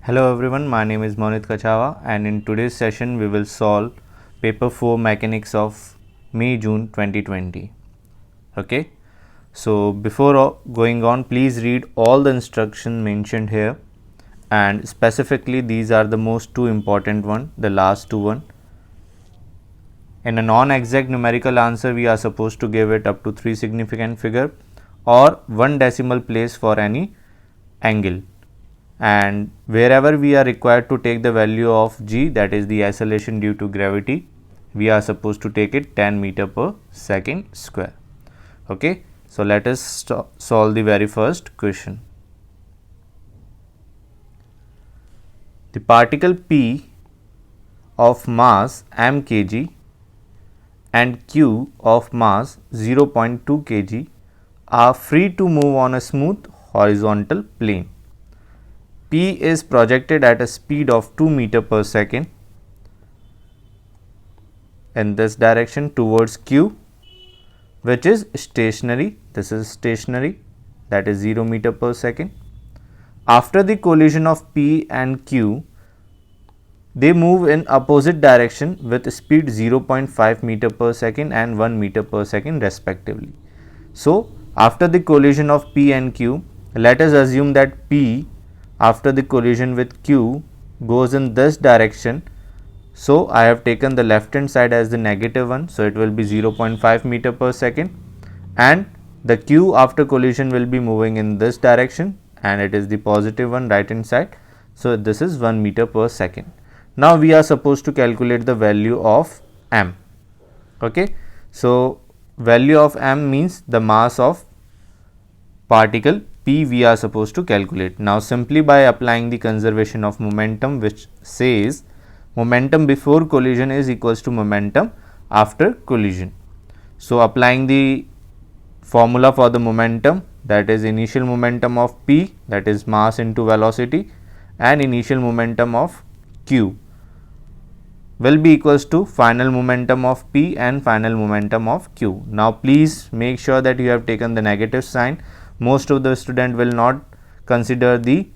Hello everyone, my name is Monit Kachawa and in today's session we will solve paper 4 mechanics of May-June 2020. Okay, so before going on, please read all the instructions mentioned here, and specifically these are the most two important one, the last two one. In a non-exact numerical answer we are supposed to give it up to 3 significant figure or 1 decimal place for any angle, and wherever we are required to take the value of g, that is the acceleration due to gravity, we are supposed to take it 10 meter per second square. Okay, so let us solve the very first question. The particle p of mass m kg and q of mass 0.2 kg are free to move on a smooth horizontal plane. P is projected at a speed of 2 meter per second in this direction towards Q, which is stationary. This is stationary, that is 0 meter per second. After the collision of P and Q, they move in opposite direction with speed 0.5 meter per second and 1 meter per second respectively. So, after the collision of P and Q, let us assume that P after the collision with Q goes in this direction. So, I have taken the left hand side as the negative one. So, it will be 0.5 meter per second, and the Q after collision will be moving in this direction and it is the positive one, right hand side. So, this is 1 meter per second. Now, we are supposed to calculate the value of m. Okay. So, value of m means the mass of particle P we are supposed to calculate. Now, simply by applying the conservation of momentum, which says momentum before collision is equals to momentum after collision. So, applying the formula for the momentum, that is initial momentum of P, that is mass into velocity, and initial momentum of Q will be equals to final momentum of P and final momentum of Q. Now, please make sure that you have taken the negative sign. Most of the student will not consider the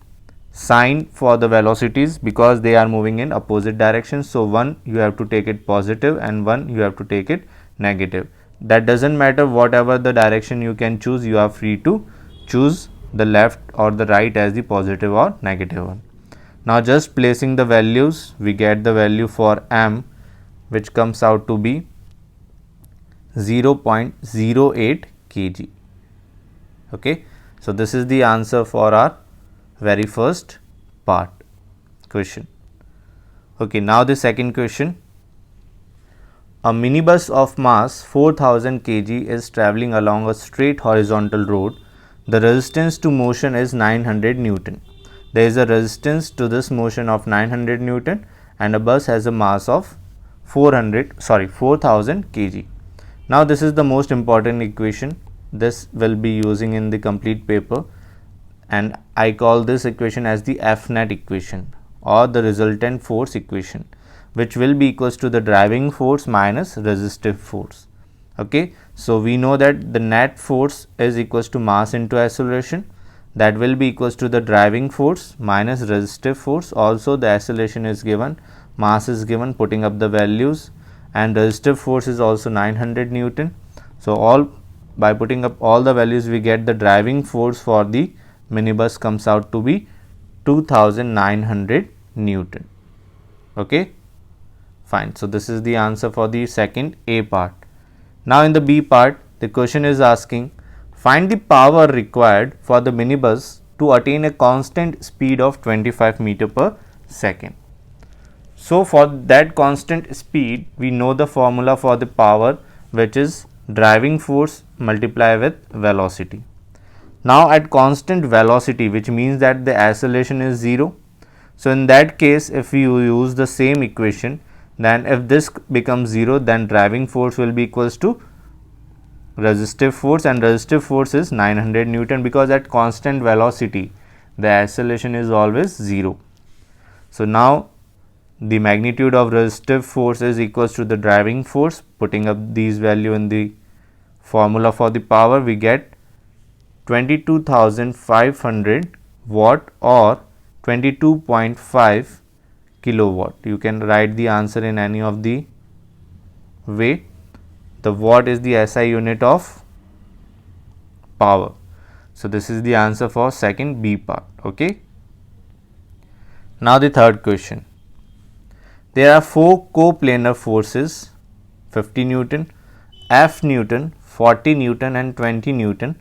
sign for the velocities because they are moving in opposite directions. So, one you have to take it positive and one you have to take it negative. That does not matter, whatever the direction you can choose, you are free to choose the left or the right as the positive or negative one. Now, just placing the values, we get the value for m, which comes out to be 0.08 kg. Okay. So, this is the answer for our very first part question. Okay. Now, the second question. A minibus of mass 4000 kg is travelling along a straight horizontal road. The resistance to motion is 900 Newton. There is a resistance to this motion of 900 Newton and a bus has a mass of 4000 kg. Now, this is the most important equation. This will be using in the complete paper, and I call this equation as the F net equation or the resultant force equation, which will be equals to the driving force minus resistive force. Okay. So, we know that the net force is equals to mass into acceleration, that will be equals to the driving force minus resistive force. Also, the acceleration is given, mass is given, putting up the values, and resistive force is also 900 Newton. So, by putting up all the values, we get the driving force for the minibus comes out to be 2900 Newton. Okay, fine. So, this is the answer for the second A part. Now, in the B part, the question is asking, find the power required for the minibus to attain a constant speed of 25 meter per second. So, for that constant speed, we know the formula for the power, which is driving force multiplied with velocity. Now, at constant velocity, which means that the acceleration is 0. So, in that case, if you use the same equation, then if this becomes 0, then driving force will be equals to resistive force, and resistive force is 900 Newton, because at constant velocity the acceleration is always 0. So, now the magnitude of resistive force is equals to the driving force. Putting up these value in the formula for the power, we get 22,500 watt or 22.5 kilowatt. You can write the answer in any of the way. The watt is the SI unit of power. So this is the answer for second B part. Okay. Now the third question. There are 4 coplanar forces, 50 Newton, F Newton, 40 Newton and 20 Newton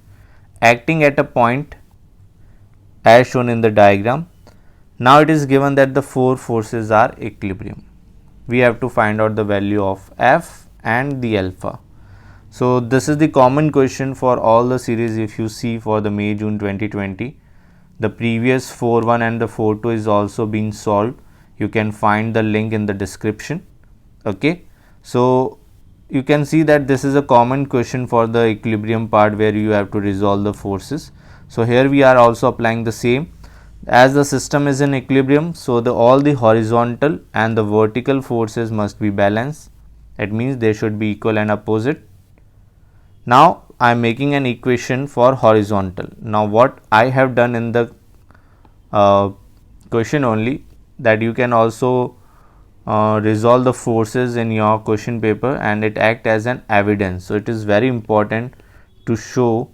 acting at a point as shown in the diagram. Now it is given that the 4 forces are equilibrium. We have to find out the value of F and the alpha. So this is the common question for all the series. If you see for the May June 2020, the previous 4.1 and the 4.2 is also being solved. You can find the link in the description. Okay, so you can see that this is a common question for the equilibrium part where you have to resolve the forces. So here we are also applying the same. As the system is in equilibrium, so all the horizontal and the vertical forces must be balanced. It means they should be equal and opposite. Now I am making an equation for horizontal. Now what I have done in the question only, that you can also resolve the forces in your question paper and it act as an evidence. So it is very important to show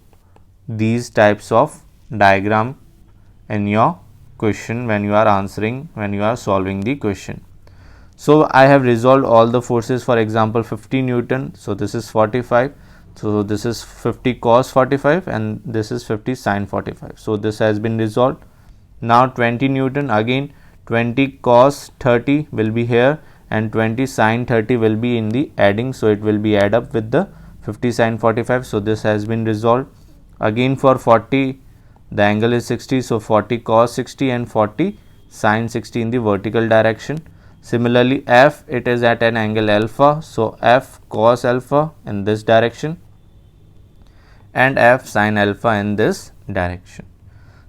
these types of diagram in your question when you are answering, when you are solving the question. So I have resolved all the forces. For example, 50 Newton, so this is 45, so this is 50 cos 45 and this is 50 sin 45. So this has been resolved. Now 20 Newton, again 20 cos 30 will be here and 20 sin 30 will be in the adding, so it will be add up with the 50 sin 45. So this has been resolved. Again for 40, the angle is 60, so 40 cos 60 and 40 sin 60 in the vertical direction. Similarly F, it is at an angle alpha, so F cos alpha in this direction and F sin alpha in this direction.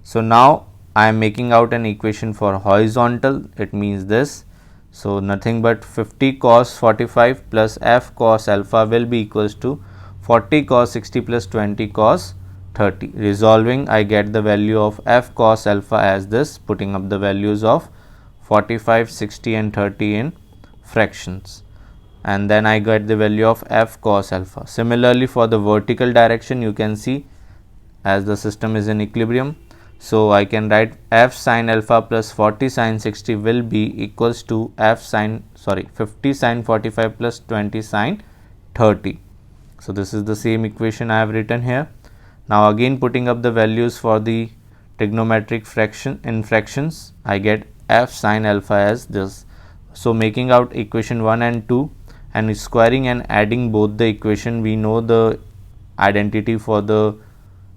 So now I am making out an equation for horizontal. It means this. So nothing but 50 cos 45 plus F cos alpha will be equals to 40 cos 60 plus 20 cos 30. Resolving, I get the value of F cos alpha as this, putting up the values of 45, 60 and 30 in fractions, and then I get the value of F cos alpha. Similarly for the vertical direction, you can see as the system is in equilibrium, so I can write F sin alpha plus 40 sin 60 will be equals to 50 sin 45 plus 20 sin 30. So this is the same equation I have written here. Now again putting up the values for the trigonometric fraction in fractions, I get F sin alpha as this. So making out equation 1 and 2 and squaring and adding both the equation, we know the identity for the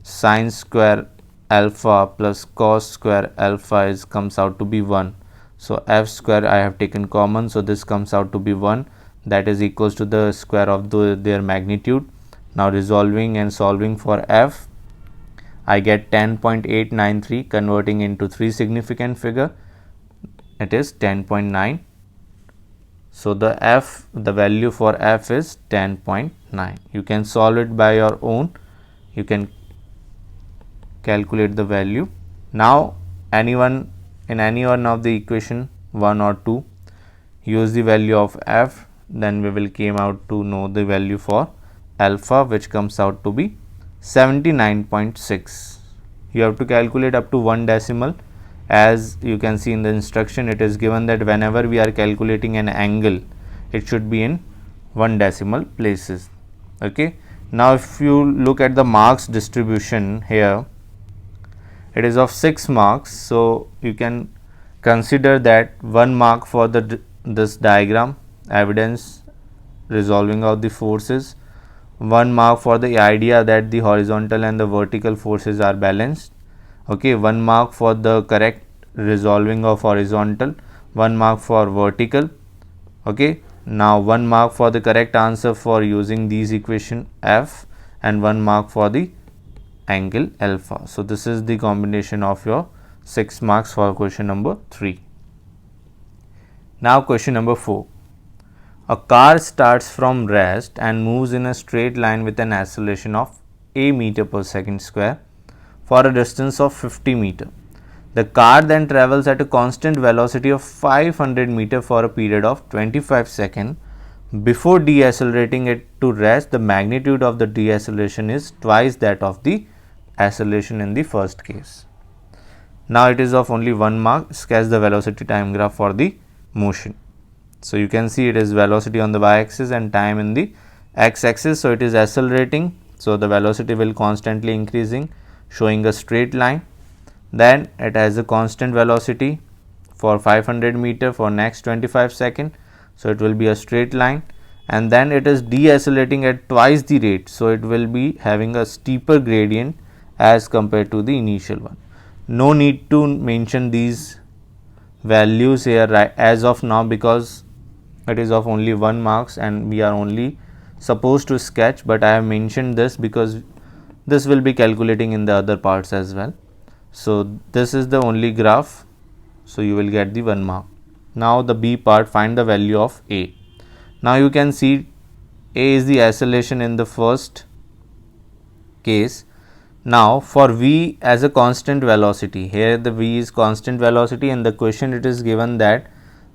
sin square alpha plus cos square alpha comes out to be 1. So F square I have taken common, so this comes out to be 1, that is equals to the square of their magnitude. Now resolving and solving for F, I get 10.893, converting into 3 significant figure, it is 10.9. So the value for F is 10.9. You can solve it by your own, you can calculate the value. Now anyone in any one of the equation 1 or 2, use the value of F, then we will came out to know the value for alpha, which comes out to be 79.6. You have to calculate up to 1 decimal. As you can see in the instruction, it is given that whenever we are calculating an angle, it should be in 1 decimal places. Okay. Now if you look at the marks distribution here, it is of 6 marks. So you can consider that 1 mark for this diagram, evidence, resolving of the forces, 1 mark for the idea that the horizontal and the vertical forces are balanced. Okay, 1 mark for the correct resolving of horizontal, 1 mark for vertical. Okay, now 1 mark for the correct answer for using these equation F, and 1 mark for the angle alpha. So this is the combination of your 6 marks for question number 3. Now question number 4. A car starts from rest and moves in a straight line with an acceleration of a meter per second square for a distance of 50 meter. The car then travels at a constant velocity of 500 meter for a period of 25 seconds. Before deaccelerating it to rest, the magnitude of the deceleration is twice that of the acceleration in the first case. Now it is of only 1 mark. Sketch the velocity time graph for the motion. So you can see it is velocity on the y-axis and time in the x-axis. So it is accelerating. So the velocity will constantly increasing, showing a straight line. Then it has a constant velocity for 500 meter for next 25 seconds. So it will be a straight line, and then it is deaccelerating at twice the rate. So it will be having a steeper gradient as compared to the initial one. No need to mention these values here as of now, because it is of only 1 marks and we are only supposed to sketch, but I have mentioned this because this will be calculating in the other parts as well. So this is the only graph, so you will get the 1 mark. Now the B part, find the value of A. Now you can see A is the acceleration in the first case. Now for V as a constant velocity, here the V is constant velocity, and the question it is given that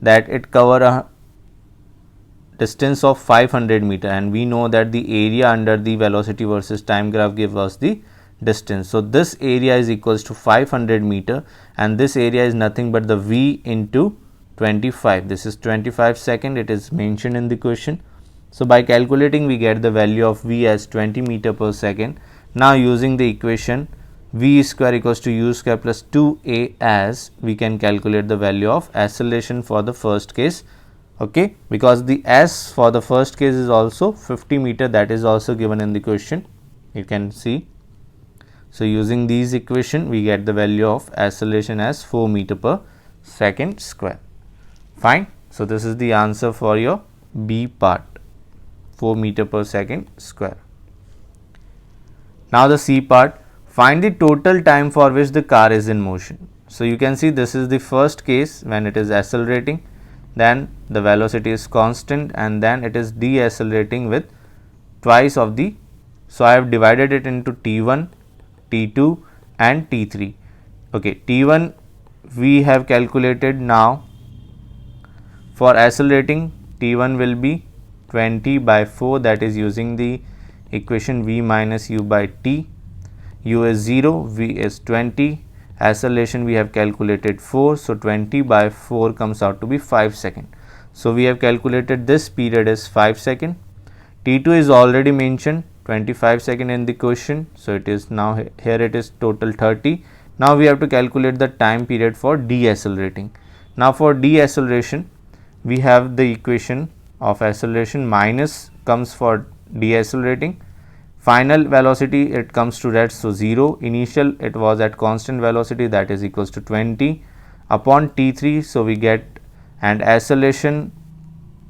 it cover a distance of 500 meter, and we know that the area under the velocity versus time graph gives us the distance. So this area is equals to 500 meter, and this area is nothing but the V into 25. This is 25 second, it is mentioned in the question. So by calculating we get the value of V as 20 meter per second. Now using the equation V square equals to U square plus 2A, as we can calculate the value of acceleration for the first case. Okay, because the S for the first case is also 50 meter, that is also given in the question, you can see. So using these equation we get the value of acceleration as 4 meter per second square. Fine. So this is the answer for your B part, 4 meter per second square. Now the C part, find the total time for which the car is in motion. So you can see this is the first case when it is accelerating, then the velocity is constant, and then it is deaccelerating with twice of the. So I have divided it into T1, T2 and T3. Okay, T1 we have calculated. Now for accelerating, T1 will be 20 by 4, that is using the equation V minus U by T. U is 0, V is 20. Acceleration we have calculated 4, so 20 by 4 comes out to be 5 seconds. So we have calculated this period is 5 seconds. T2 is already mentioned 25 seconds in the question, so it is now here it is total 30. Now we have to calculate the time period for deaccelerating. Now for deacceleration we have the equation of acceleration minus comes for deaccelerating. Final velocity it comes to rest, so 0. Initial it was at constant velocity, that is equals to 20 upon T3. So we get, and acceleration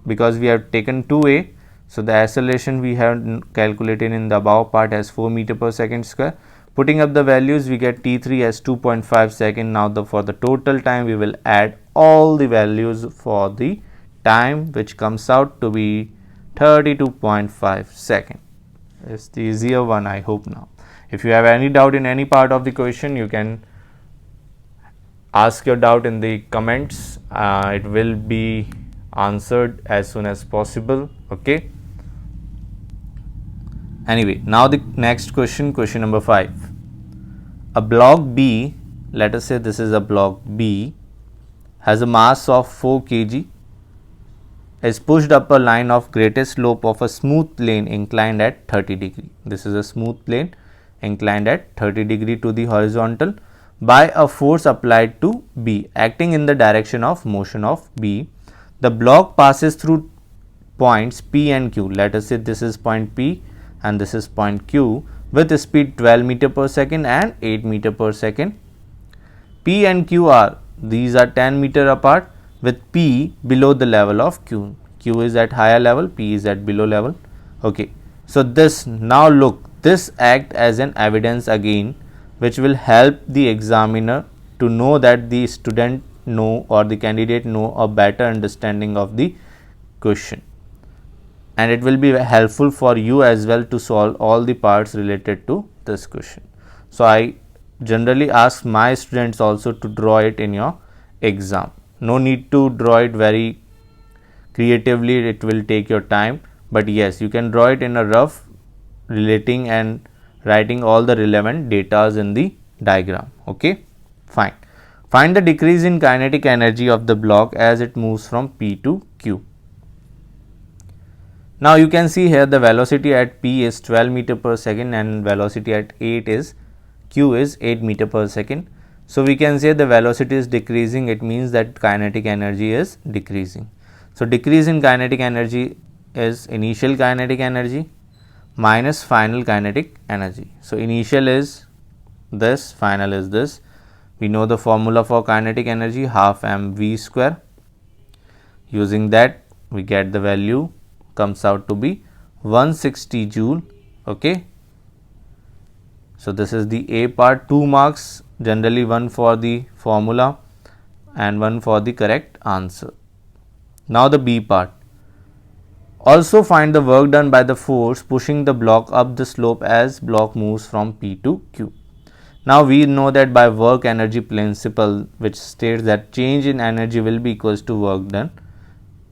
because we have taken 2A, so the acceleration we have calculated in the above part as 4 meter per second square. Putting up the values we get T3 as 2.5 second. Now for the total time we will add all the values for the time, which comes out to be 32.5 second. It's the easier one, I hope now. If you have any doubt in any part of the question, you can ask your doubt in the comments. It will be answered as soon as possible. Okay. Anyway, now the next question, question number 5. A block B, let us say this is a block B, has a mass of 4 kg, is pushed up a line of greatest slope of a smooth plane inclined at 30 degree. This is a smooth plane inclined at 30 degree to the horizontal by a force applied to B acting in the direction of motion of B. The block passes through points P and Q. Let us say this is point P and this is point Q with speed 12 meter per second and 8 meter per second. P and Q are, these are 10 meter apart, with P below the level of Q. Q is at higher level, P is at below level. Okay. So this, now look, this act as an evidence again, which will help the examiner to know that the student know or the candidate know a better understanding of the question, and it will be helpful for you as well to solve all the parts related to this question. So I generally ask my students also to draw it in your exam. No need to draw it very creatively, it will take your time, but yes, you can draw it in a rough, relating and writing all the relevant datas in the diagram. Okay, fine. Find the decrease in kinetic energy of the block as it moves from P to Q. Now you can see here the velocity at P is 12 meter per second and velocity at Q is 8 meter per second. So we can say the velocity is decreasing, it means that kinetic energy is decreasing. So decrease in kinetic energy is initial kinetic energy minus final kinetic energy. So initial is this, final is this. We know the formula for kinetic energy, half mv square. Using that we get the value comes out to be 160 joule. Okay. So this is the A part, 2 marks, generally 1 for the formula and 1 for the correct answer. Now the B part. Also find the work done by the force pushing the block up the slope as block moves from P to Q. Now we know that by work energy principle, which states that change in energy will be equals to work done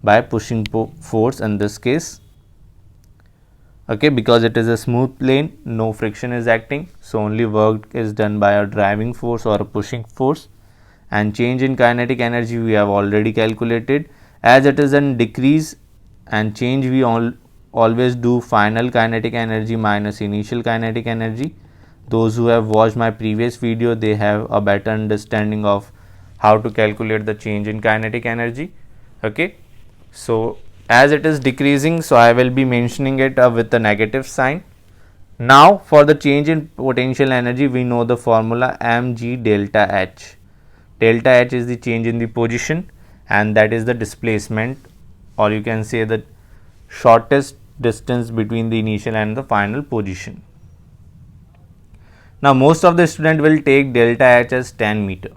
by pushing force in this case. Okay, because it is a smooth plane, no friction is acting, so only work is done by a driving force or a pushing force. And change in kinetic energy we have already calculated, as it is in decrease and change we always do final kinetic energy minus initial kinetic energy. Those who have watched my previous video, they have a better understanding of how to calculate the change in kinetic energy. Okay, so as it is decreasing, so I will be mentioning it with a negative sign. Now for the change in potential energy, we know the formula mg delta h. Delta h is the change in the position and that is the displacement, or you can say the shortest distance between the initial and the final position. Now most of the student will take delta h as 10 meter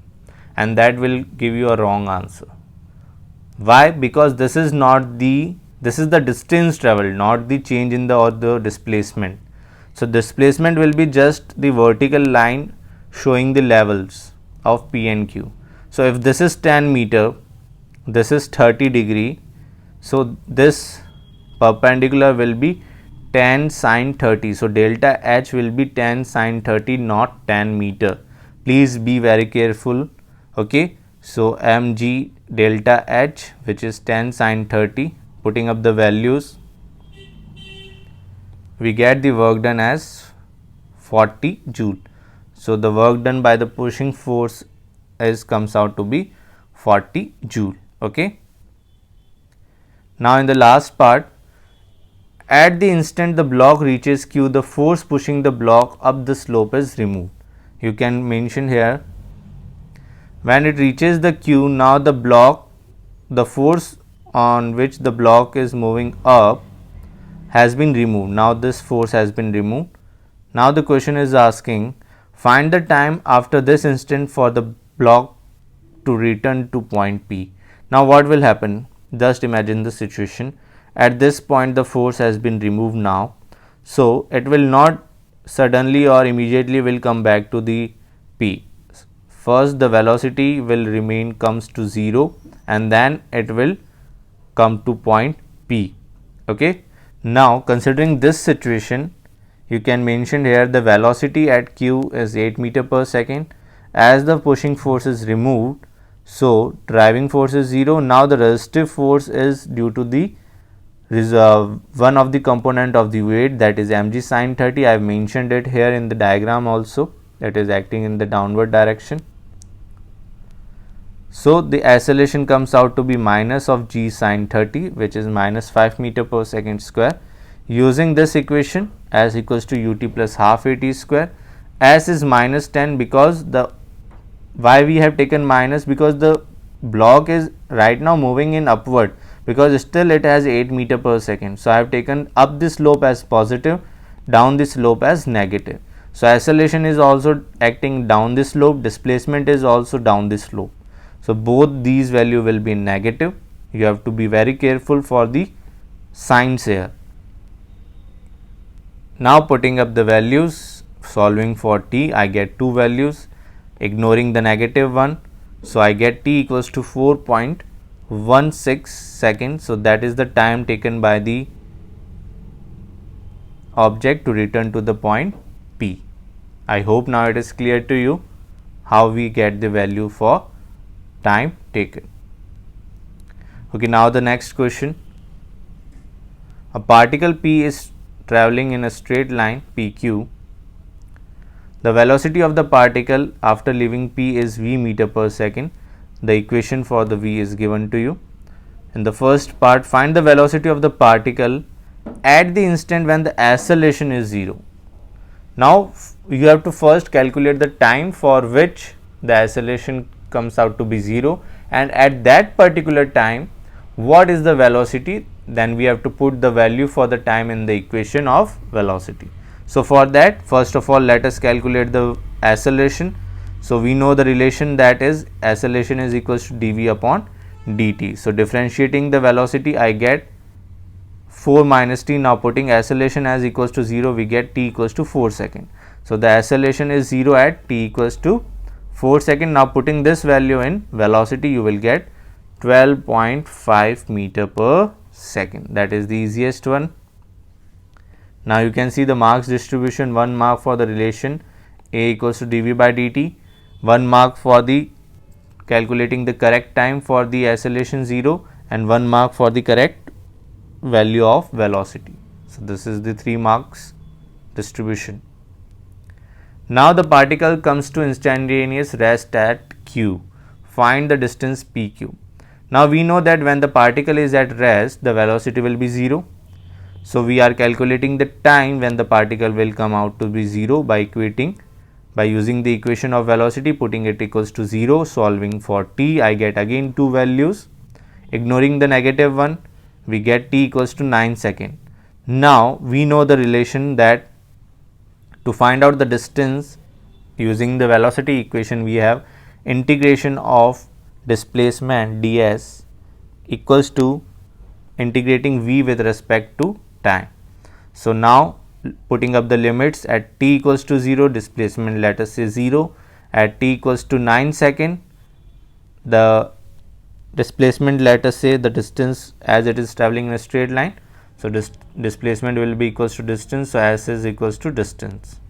and that will give you a wrong answer. Why? Because this is the distance traveled, not the change in the displacement. So displacement will be just the vertical line showing the levels of P and Q. So if this is 10 meter, this is 30 degree, so this perpendicular will be 10 sine 30. So delta h will be 10 sine 30, not 10 meter. Please be very careful. Okay, so mg delta h, which is 10 sine 30, putting up the values, we get the work done as 40 joule. So the work done by the pushing force comes out to be 40 joule. Okay. Now in the last part, at the instant the block reaches Q, the force pushing the block up the slope is removed. You can mention here, when it reaches the Q, now the force on which the block is moving up has been removed. Now this force has been removed. Now the question is asking, find the time after this instant for the block to return to point P. Now what will happen? Just imagine the situation. At this point the force has been removed now, so it will not suddenly or immediately will come back to the P. First the velocity will comes to 0 and then it will come to point P. Okay. Now considering this situation, you can mention here the velocity at Q is 8 meter per second. As the pushing force is removed, so driving force is 0. Now the resistive force is due to the one of the component of the weight, that is mg sine 30. I have mentioned it here in the diagram also, that is acting in the downward direction. So the acceleration comes out to be minus of g sine 30, which is minus 5 meter per second square. Using this equation, as equals to ut plus half at square, s is minus 10, because why we have taken minus, because the block is right now moving in upward, because still it has 8 meter per second. So I have taken up the slope as positive, down the slope as negative. So acceleration is also acting down the slope, displacement is also down the slope. So both these value will be negative. You have to be very careful for the signs here. Now putting up the values, solving for t, I get two values, ignoring the negative one. So I get t equals to 4.16 seconds. So that is the time taken by the object to return to the point P. I hope now it is clear to you how we get the value for time taken. Okay, now the next question. A particle P is traveling in a straight line PQ. The velocity of the particle after leaving P is v meter per second. The equation for the v is given to you. In the first part, find the velocity of the particle at the instant when the acceleration is 0. Now you have to first calculate the time for which the acceleration comes out to be 0, and at that particular time what is the velocity, then we have to put the value for the time in the equation of velocity. So for that, first of all, let us calculate the acceleration. So we know the relation, that is acceleration is equals to dv upon dt. So differentiating the velocity, I get 4 minus t. Now putting acceleration as equals to 0, we get t equals to 4 second. So the acceleration is 0 at t equals to 4 second. Now putting this value in velocity, you will get 12.5 meter per second. That is the easiest one. Now you can see the marks distribution: 1 mark for the relation a equals to dv by dt, 1 mark for the calculating the correct time for the acceleration 0, and 1 mark for the correct value of velocity. So this is the 3 marks distribution. Now the particle comes to instantaneous rest at q. Find the distance pq. Now we know that when the particle is at rest, the velocity will be 0. So we are calculating the time when the particle will come out to be 0 by using the equation of velocity, putting it equals to 0, solving for t, I get again two values, ignoring the negative one, we get t equals to 9 seconds. Now we know the relation that to find out the distance using the velocity equation, we have integration of displacement ds equals to integrating v with respect to time. So now putting up the limits, at t equals to 0, displacement let us say 0, at t equals to 9 second, the displacement let us say the distance as it is traveling in a straight line. So displacement will be equals to distance, so s is equals to distance.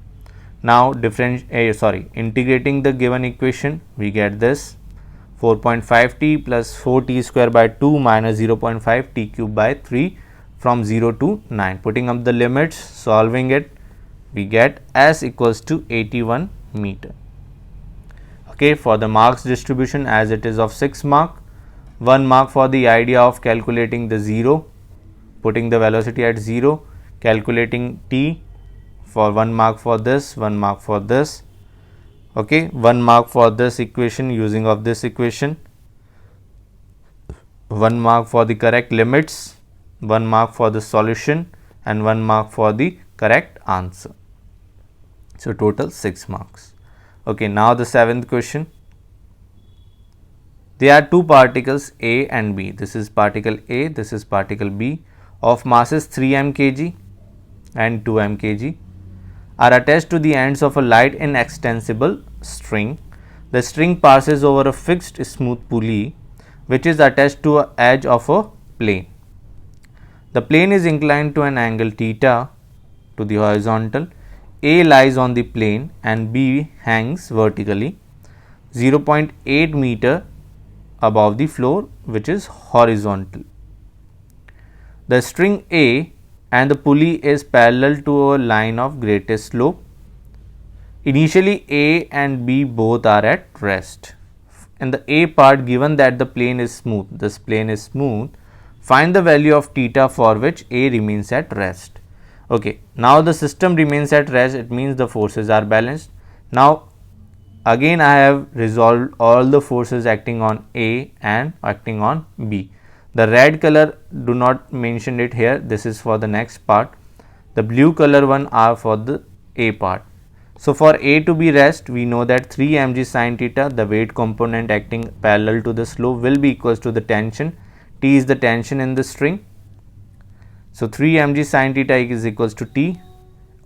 Now integrating the given equation, we get this 4.5 t plus 4 t square by 2 minus 0.5 t cube by 3 from 0 to 9. Putting up the limits, solving it, we get s equals to 81 meter. Okay, for the marks distribution, as it is of 6 mark, 1 mark for the idea of calculating the 0, putting the velocity at 0, calculating t, for 1 mark for this, 1 mark for this. Okay, 1 mark for this equation, using of this equation, 1 mark for the correct limits, 1 mark for the solution, and 1 mark for the correct answer. So total 6 marks. Okay, now the 7th question. There are two particles A and B. This is particle A, this is particle B, of masses 3 m kg and 2 m kg, are attached to the ends of a light inextensible string. The string passes over a fixed smooth pulley which is attached to an edge of a plane. The plane is inclined to an angle theta to the horizontal. A lies on the plane and B hangs vertically 0.8 meter above the floor, which is horizontal. The string A and the pulley is parallel to a line of greatest slope. Initially A and B both are at rest. In the A part, given that the plane is smooth, this plane is smooth, find the value of theta for which A remains at rest. Okay, now the system remains at rest, it means the forces are balanced. Now again I have resolved all the forces acting on A and acting on B. The red color, do not mention it here, this is for the next part. The blue color one are for the A part. So for A to be rest, we know that 3 mg sin theta, the weight component acting parallel to the slope, will be equals to the tension. T is the tension in the string. So 3 mg sin theta is equals to T.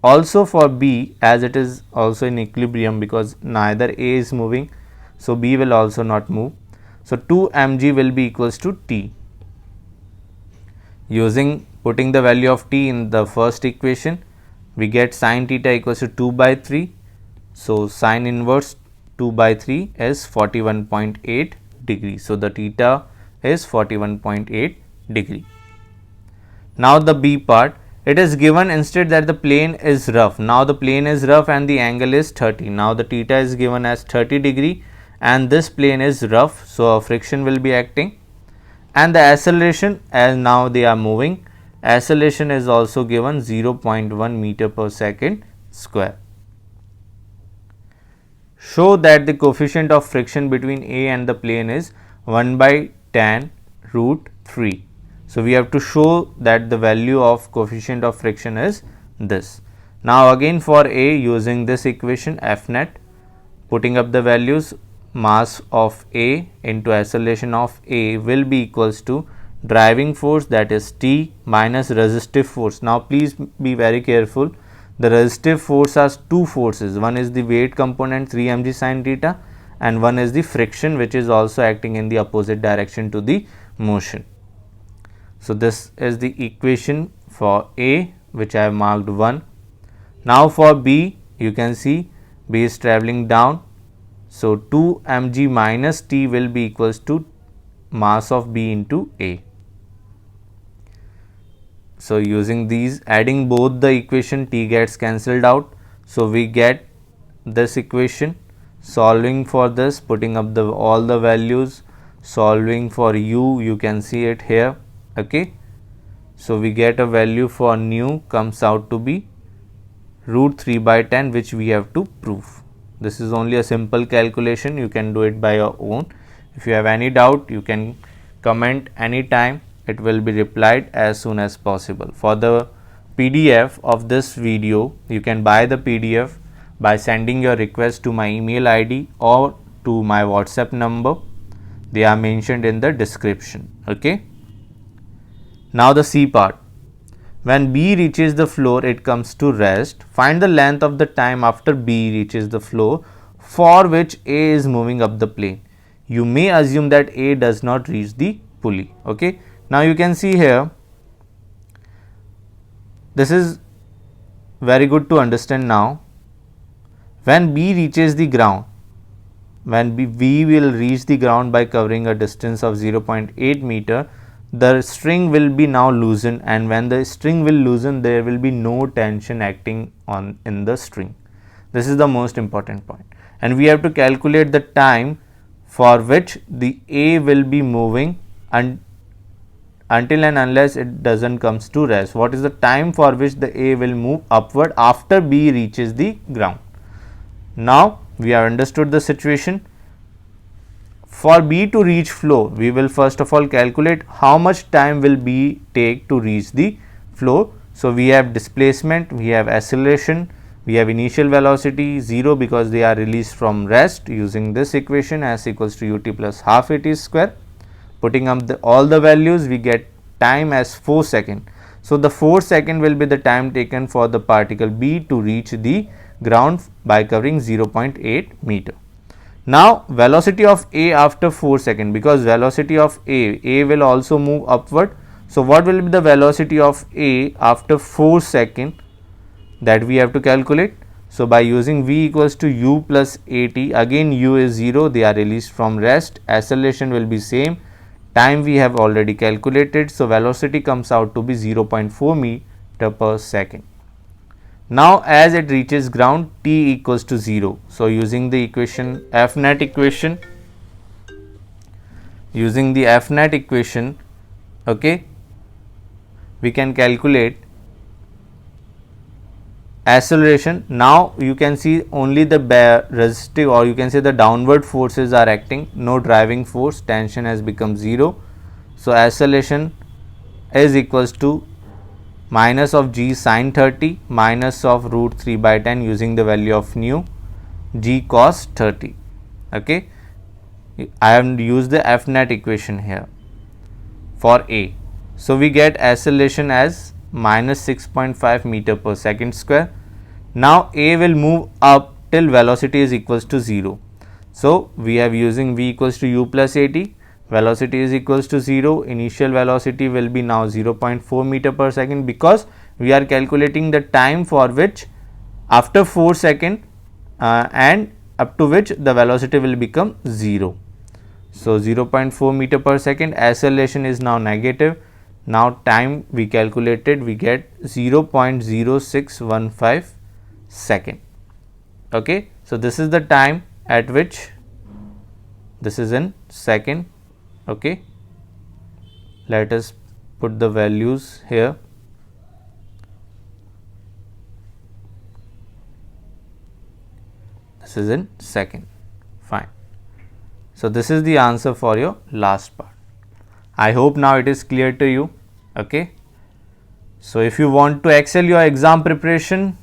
Also for B, as it is also in equilibrium because neither A is moving, so B will also not move. So 2 mg will be equals to T. Putting the value of T in the first equation, we get sin theta equals to 2 by 3. So sin inverse 2 by 3 is 41.8 degree. So the theta is 41.8 degree. Now the B part, it is given instead that the plane is rough. Now the plane is rough and the angle is 30. Now the theta is given as 30 degree and this plane is rough, so a friction will be acting. And the acceleration, as now they are moving, acceleration is also given 0.1 meter per second square. Show that the coefficient of friction between A and the plane is 1 by tan root 3. So we have to show that the value of coefficient of friction is this. Now again for A, using this equation F net, putting up the values, mass of A into acceleration of A will be equals to driving force, that is T, minus resistive force. Now please be very careful. The resistive force has two forces. One is the weight component 3 mg sin theta and one is the friction, which is also acting in the opposite direction to the motion. So this is the equation for A, which I have marked 1. Now for B, you can see B is travelling down. So 2 mg minus T will be equals to mass of B into A. So using these, adding both the equation, T gets cancelled out. So we get this equation. Solving for this, putting up all the values, solving for U, you can see it here. Okay. So we get a value for nu comes out to be root 3 by 10, which we have to prove. This is only a simple calculation, you can do it by your own. If you have any doubt, you can comment anytime, it will be replied as soon as possible. For the PDF of this video, you can buy the PDF by sending your request to my email ID or to my WhatsApp number. They are mentioned in the description. Okay. Now the C part. When B reaches the floor, it comes to rest. Find the length of the time after B reaches the floor for which A is moving up the plane. You may assume that A does not reach the pulley. Okay. Now you can see here, this is very good to understand now. When B reaches the ground, when B will reach the ground by covering a distance of 0.8 meter, the string will be now loosened, and when the string will loosen, there will be no tension acting on in the string. This is the most important point, and we have to calculate the time for which the A will be moving until and unless it doesn't comes to rest. What is the time for which the A will move upward after B reaches the ground? Now we have understood the situation. For B to reach floor, we will first of all calculate how much time will B take to reach the floor. So we have displacement, we have acceleration, we have initial velocity 0 because they are released from rest, using this equation as equals to ut plus half at square. Putting up all the values, we get time as 4 seconds. So the 4 seconds will be the time taken for the particle B to reach the ground by covering 0.8 meter. Now velocity of A after 4 seconds, because velocity of A will also move upward. So what will be the velocity of A after 4 seconds, that we have to calculate. So by using V equals to U plus AT, again U is 0, they are released from rest, acceleration will be same, time we have already calculated. So velocity comes out to be 0.4 meter per second. Now as it reaches ground, T equals to 0. So using the equation F net equation, okay, we can calculate acceleration. Now you can see only the resistive, or you can say the downward forces are acting, no driving force, tension has become 0. So acceleration is equals to minus of g sin 30 minus of root 3 by 10, using the value of nu, g cos 30. Okay, I have used the F net equation here for A. So we get acceleration as minus 6.5 meter per second square. Now A will move up till velocity is equals to 0. So we have using V equals to U plus AT, velocity is equals to 0, initial velocity will be now 0.4 meter per second, because we are calculating the time for which after 4 second and up to which the velocity will become 0. So 0.4 meter per second, acceleration is now negative. Now time we calculated, we get 0.0615 second. Okay, so this is the time at which, this is in second. Okay, let us put the values here. This is in second. Fine. So this is the answer for your last part. I hope now it is clear to you. Okay. So if you want to excel your exam preparation,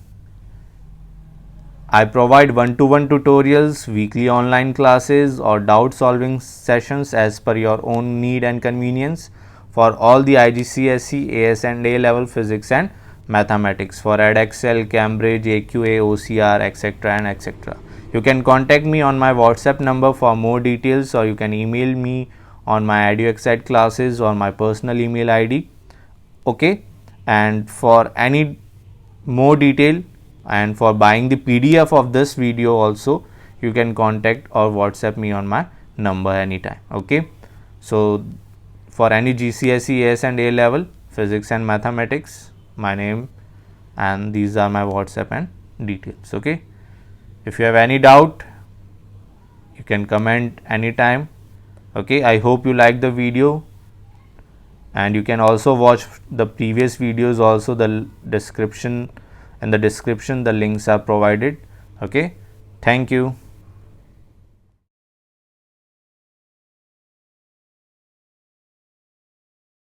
I provide one-to-one tutorials, weekly online classes or doubt solving sessions as per your own need and convenience for all the IGCSE, AS and A level physics and mathematics for Edexcel, Cambridge, AQA, OCR, etc. and etc. You can contact me on my WhatsApp number for more details, or you can email me on my EduExcite classes or my personal email ID. Okay, and for any more detail and for buying the PDF of this video also, you can contact or WhatsApp me on my number anytime. Okay, so for any GCSE, AS and A level physics and mathematics, my name and these are my WhatsApp and details. Okay, if you have any doubt, you can comment anytime. Okay, I hope you like the video, and you can also watch the previous videos also. The description, in the description the links are provided. Okay, thank you.